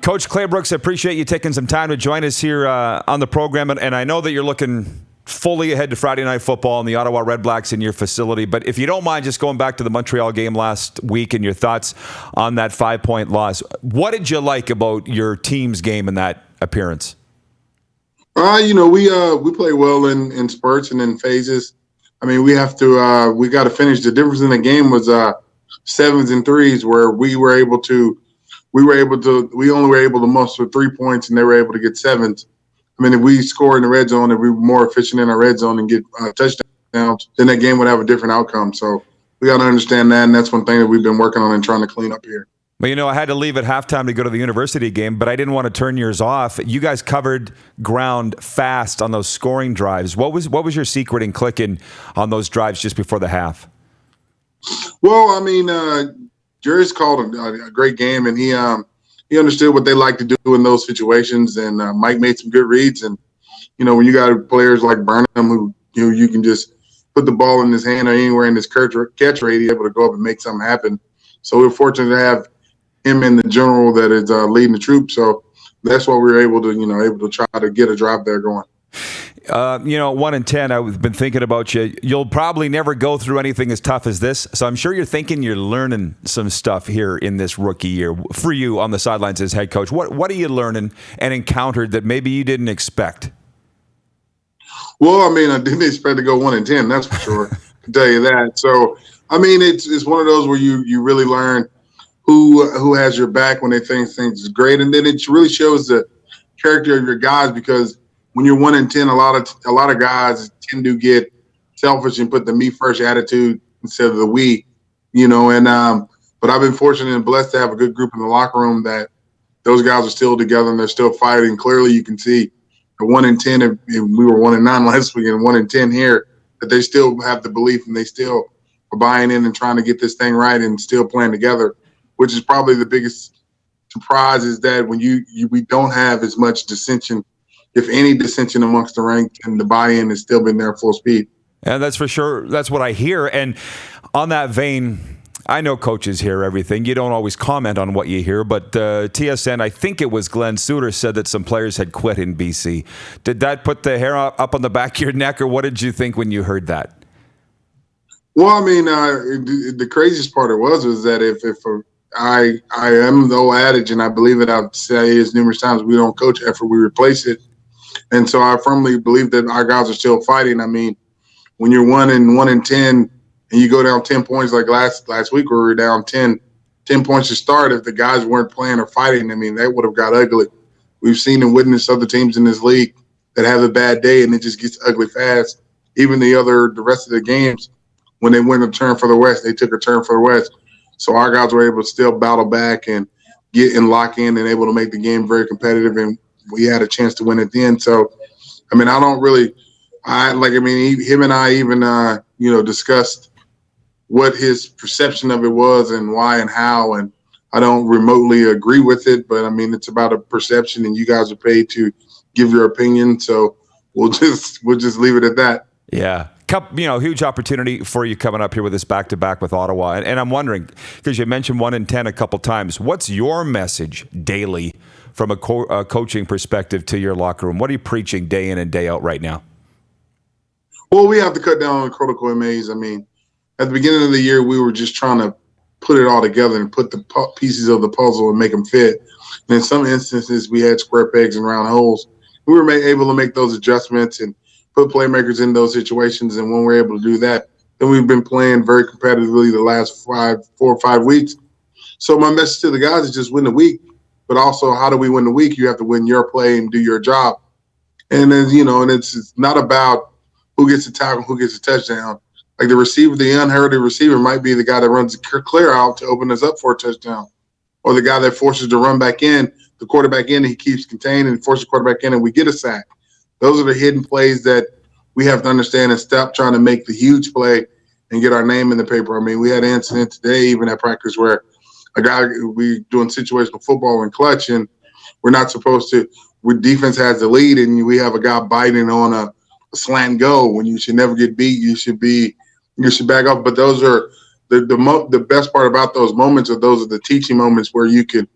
Coach Claybrooks, I appreciate you taking some time to join us here on the program. And I know that you're looking fully ahead to Friday Night Football and the Ottawa Redblacks in your facility. But if you don't mind just going back to the Montreal game last week and your thoughts on that 5-point loss, what did you like about your team's game in that appearance? We play well in spurts and in phases. I mean, we got to finish. The difference in the game was 7s and 3s, where we only were able to muster 3 points and they were able to get 7s. I mean, if we score in the red zone, if we were more efficient in our red zone and get touchdowns, then that game would have a different outcome. So we got to understand that, and that's one thing that we've been working on and trying to clean up here. Well, I had to leave at halftime to go to the university game, but I didn't want to turn yours off. You guys covered ground fast on those scoring drives. What was your secret in clicking on those drives just before the half? Well, I mean, Jerry's called a great game, and he understood what they like to do in those situations. And Mike made some good reads. And when you got players like Burnham, who you can just put the ball in his hand or anywhere in his catch rate, he's able to go up and make something happen. So we're fortunate to have him in the general that is leading the troop. So that's why we were able to try to get a drive there going. 1 and 10, I've been thinking about you. You'll probably never go through anything as tough as this. So I'm sure you're thinking you're learning some stuff here in this rookie year for you on the sidelines as head coach. What are you learning and encountered that maybe you didn't expect? Well, I mean, I didn't expect to go 1 and 10. That's for sure. I can tell you that. So, I mean, it's one of those where you really learn who has your back when they think things is great, and then it really shows the character of your guys, because when you're 1 and 10, a lot of guys tend to get selfish and put the me first attitude instead of the we, but I've been fortunate and blessed to have a good group in the locker room that those guys are still together and they're still fighting. Clearly, you can see the 1 and 10. If we were 1 and 9 last week and 1 and 10 here, that they still have the belief and they still are buying in and trying to get this thing right and still playing together. Which is probably the biggest surprise, is that when we don't have as much dissension, if any dissension amongst the ranks, and the buy-in has still been there full speed. And that's for sure. That's what I hear. And on that vein, I know coaches hear everything. You don't always comment on what you hear, but TSN, I think it was Glenn Suter, said that some players had quit in BC. Did that put the hair up on the back of your neck, or what did you think when you heard that? Well, I mean, the craziest part was that if I am the old adage, and I believe it. I've said it numerous times. We don't coach effort; we replace it. And so I firmly believe that our guys are still fighting. I mean, when you're 1 and 10, and you go down 10 points like last week, where we were down 10 points to start, if the guys weren't playing or fighting, I mean, that would have got ugly. We've seen and witnessed other teams in this league that have a bad day, and it just gets ugly fast. Even the rest of the games, when they went a turn for the West, they took a turn for the West. So our guys were able to still battle back and get and lock in and able to make the game very competitive, and we had a chance to win at the end. So, I mean, him and I even, discussed what his perception of it was and why and how, and I don't remotely agree with it, but I mean, it's about a perception, and you guys are paid to give your opinion. So we'll just leave it at that. Yeah. Huge opportunity for you coming up here with this back-to-back with Ottawa. And I'm wondering, because you mentioned 1 and 10 a couple times, what's your message daily from a coaching perspective to your locker room? What are you preaching day in and day out right now? Well, we have to cut down on critical MAs. I mean, at the beginning of the year, we were just trying to put it all together and put the pieces of the puzzle and make them fit. And in some instances, we had square pegs and round holes. We were able to make those adjustments and put playmakers in those situations, and when we're able to do that, then we've been playing very competitively the last 4 or 5 weeks. So my message to the guys is just win the week, but also how do we win the week? You have to win your play and do your job. And then, and it's not about who gets a tackle, who gets a touchdown. Like the unheralded receiver might be the guy that runs the clear out to open us up for a touchdown, or the guy that forces the run back in, the quarterback in, and he keeps contained and forces the quarterback in, and we get a sack. Those are the hidden plays that we have to understand and stop trying to make the huge play and get our name in the paper. I mean, we had an incident today, even at practice, where we doing situational football in clutch, and we're not supposed to. Defense has the lead, and we have a guy biting on a slant go when you should never get beat. You should back off. But those are the best part about those moments, or those are the teaching moments where you can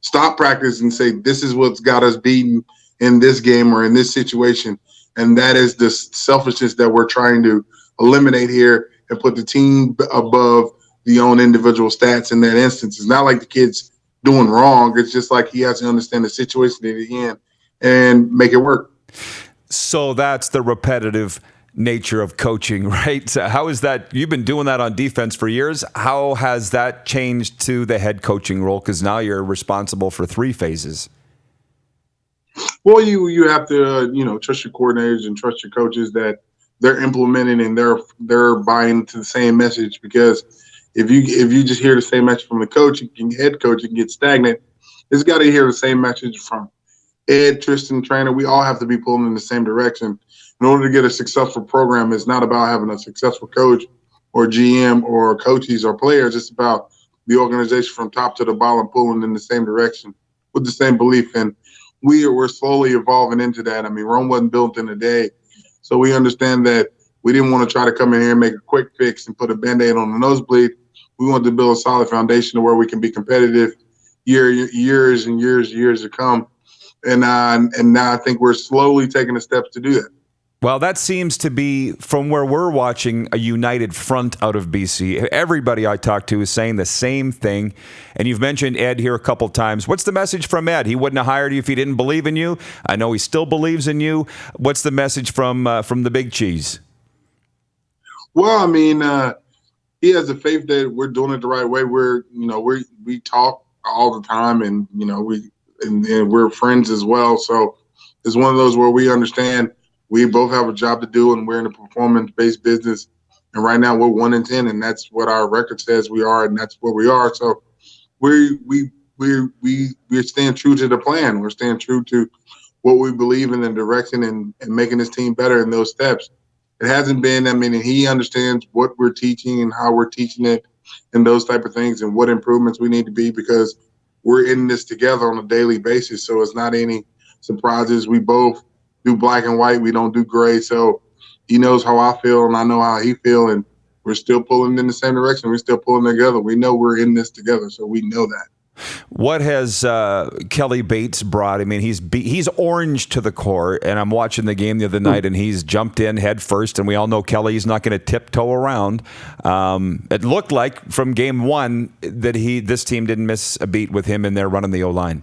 stop practice and say, this is what's got us beaten in this game or in this situation. And that is the selfishness that we're trying to eliminate here and put the team above the own individual stats in that instance. It's not like the kid's doing wrong. It's just like he has to understand the situation that he's in and make it work. So that's the repetitive nature of coaching, right? So how is that? You've been doing that on defense for years. How has that changed to the head coaching role? Because now you're responsible for 3 phases. Well, you have to trust your coordinators and trust your coaches that they're implementing and they're buying into the same message. Because if you just hear the same message from the coach, head coach, you can get stagnant. It's got to hear the same message from Ed, Tristan, trainer. We all have to be pulling in the same direction. In order to get a successful program, it's not about having a successful coach or GM or coaches or players. It's about the organization from top to the bottom pulling in the same direction with the same belief. And we're slowly evolving into that. I mean, Rome wasn't built in a day. So we understand that we didn't want to try to come in here and make a quick fix and put a Band-Aid on the nosebleed. We wanted to build a solid foundation to where we can be competitive years and years to come. And now I think we're slowly taking the steps to do that. Well, that seems to be, from where we're watching, a united front out of BC. Everybody I talk to is saying the same thing. And you've mentioned Ed here a couple times. What's the message from Ed? He wouldn't have hired you if he didn't believe in you. I know he still believes in you. What's the message from the big cheese? Well, I mean, he has the faith that we're doing it the right way. We talk all the time, and we're friends as well. So it's one of those where we understand we both have a job to do, and we're in a performance-based business. And right now we're 1-10, and that's what our record says we are, and that's where we are. So we're staying true to the plan. We're staying true to what we believe in the direction and making this team better in those steps. It hasn't been, he understands what we're teaching and how we're teaching it and those type of things and what improvements we need to be, because we're in this together on a daily basis. So it's not any surprises. We both do black and white. We don't do gray. So he knows how I feel and I know how he feels, and we're still pulling in the same direction. We're still pulling together. We know we're in this together, so we know that. What has Kelly Bates brought? I mean, he's orange to the core, and I'm watching the game the other night, and he's jumped in head first, and we all know Kelly's not going to tiptoe around. It looked like from game 1 that this team didn't miss a beat with him in there running the O-line.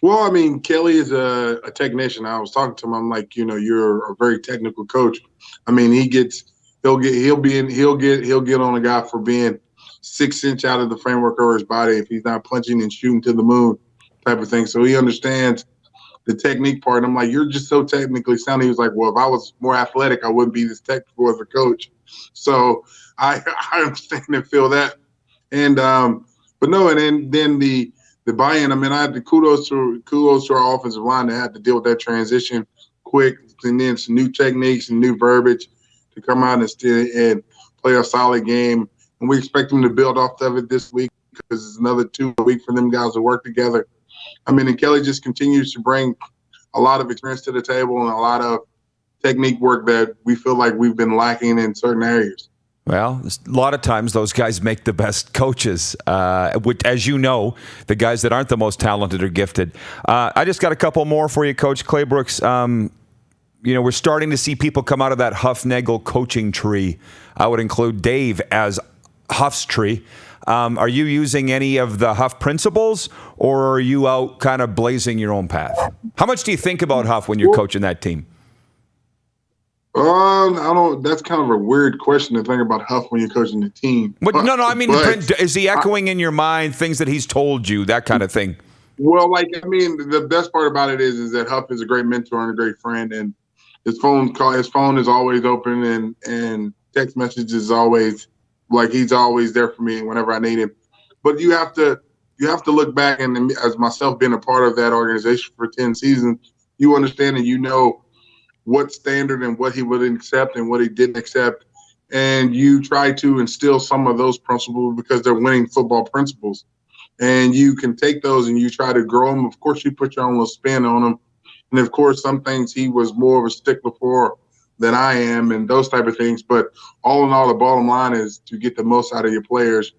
Well, Kelly is a technician. I was talking to him. I'm like, you're a very technical coach. He'll get on a guy for being 6 inch out of the framework of his body if he's not punching and shooting to the moon type of thing. So he understands the technique part. And I'm like, you're just so technically sound. He was like, well, if I was more athletic, I wouldn't be this technical as a coach. So I understand and feel that. And but no, and then the buy-in. I had the kudos to our offensive line that had to deal with that transition quick, and then some new techniques and new verbiage to come out and play a solid game. And we expect them to build off of it this week, because it's another 2 weeks for them guys to work together. And Kelly just continues to bring a lot of experience to the table and a lot of technique work that we feel like we've been lacking in certain areas. Well, a lot of times those guys make the best coaches, which, as you know, the guys that aren't the most talented or gifted. I just got a couple more for you, Coach Claybrooks. We're starting to see people come out of that Huff Nagel coaching tree. I would include Dave as Huff's tree. Are you using any of the Huff principles, or are you out kind of blazing your own path? How much do you think about Huff when you're coaching that team? I don't. That's kind of a weird question to think about Huff when you're coaching the team. Is he echoing in your mind things that he's told you, that kind of thing? Well, the best part about it is that Huff is a great mentor and a great friend, and his phone is always open, and text messages is always he's always there for me whenever I need him. But you have to look back, and as myself being a part of that organization for 10 seasons, you understand and you know what standard and what he would accept and what he didn't accept. And you try to instill some of those principles because they're winning football principles. And you can take those and you try to grow them. Of course, you put your own little spin on them. And of course, some things he was more of a stickler for than I am and those type of things. But all in all, the bottom line is to get the most out of your players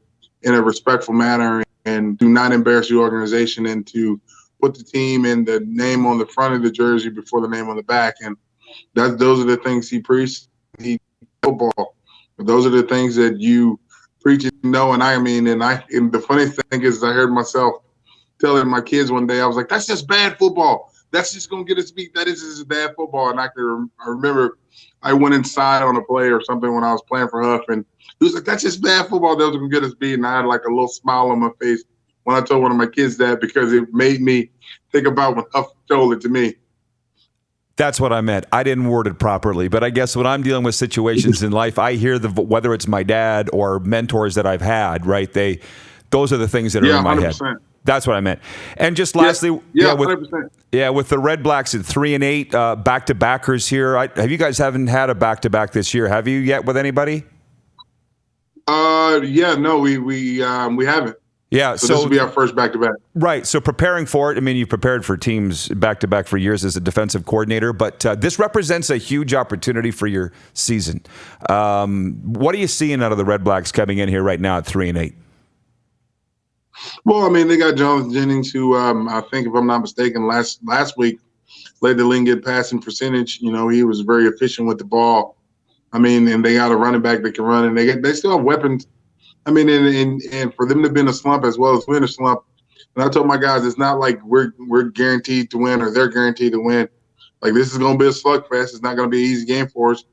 in a respectful manner and do not embarrass your organization, and to put the team and the name on the front of the jersey before the name on the back. And those are the things he preached. He football. Those are the things that you preach and know. And and the funny thing is, I heard myself telling my kids one day, I was like, that's just bad football. That's just going to get us beat. That is just bad football. And I remember I went inside on a play or something when I was playing for Huff, and he was like, that's just bad football. That was going to get us beat. And I had like a little smile on my face when I told one of my kids that, because it made me think about when Huff told it to me. That's what I meant. I didn't word it properly, but I guess when I'm dealing with situations in life, I hear whether it's my dad or mentors that I've had, right? Those are the things that are in my 100%. head. That's what I meant. And just lastly, with the Redblacks at 3-8, back-to-backers here. Have you guys haven't had a back-to-back this year? Have you yet with anybody? No, we haven't. Yeah, so this will be our first back-to-back. Right. So preparing for it, I mean, you've prepared for teams back-to-back for years as a defensive coordinator, but this represents a huge opportunity for your season. What are you seeing out of the Redblacks coming in here right now at 3-8? Well, I mean, they got Jonathan Jennings, who I think, if I'm not mistaken, last week led the league in passing percentage. You know, he was very efficient with the ball. I mean, and they got a running back that can run, and they still have weapons. I mean, and for them to be in a slump as well as win a slump, and I told my guys, it's not like we're guaranteed to win or they're guaranteed to win. Like, this is going to be a slugfest. It's not going to be an easy game for us,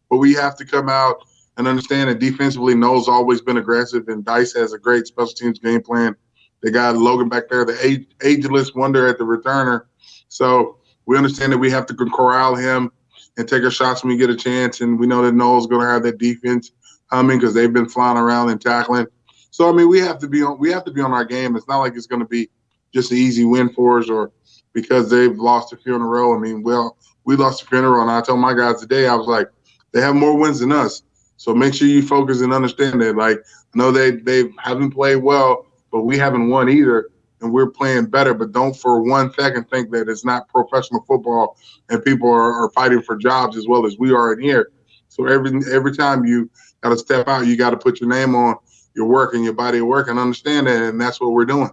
but we have to come out and understand that defensively, Noel's always been aggressive, and Dice has a great special teams game plan. They got Logan back there, the ageless wonder at the returner. So we understand that we have to corral him and take our shots when we get a chance, and we know that Noel's going to have that defense humming because they've been flying around and tackling. So I mean, we have to be on our game. It's not like it's going to be just an easy win for us, or because they've lost a few in a row. I mean, we lost a few in a row, and I told my guys today, I was like, they have more wins than us. So make sure you focus and understand that. Like, I know they haven't played well, but we haven't won either, and we're playing better. But don't for 1 second think that it's not professional football and people are fighting for jobs as well as we are in here. So every time you got to step out, you got to put your name on your work and your body of work and understand that, and that's what we're doing.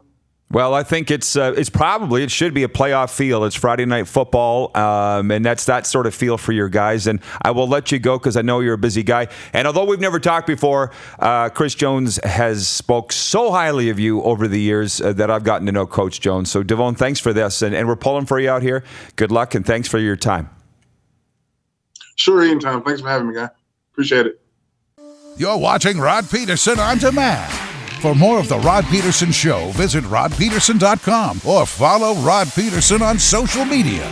Well, I think it should be a playoff feel. It's Friday Night Football, and that's that sort of feel for your guys. And I will let you go because I know you're a busy guy. And although we've never talked before, Chris Jones has spoke so highly of you over the years that I've gotten to know Coach Jones. So, DeVone, thanks for this. And we're pulling for you out here. Good luck, and thanks for your time. Sure, anytime. Thanks for having me, guy. Appreciate it. You're watching Rod Pedersen On Demand. For more of The Rod Pedersen Show, visit rodpedersen.com or follow Rod Pedersen on social media.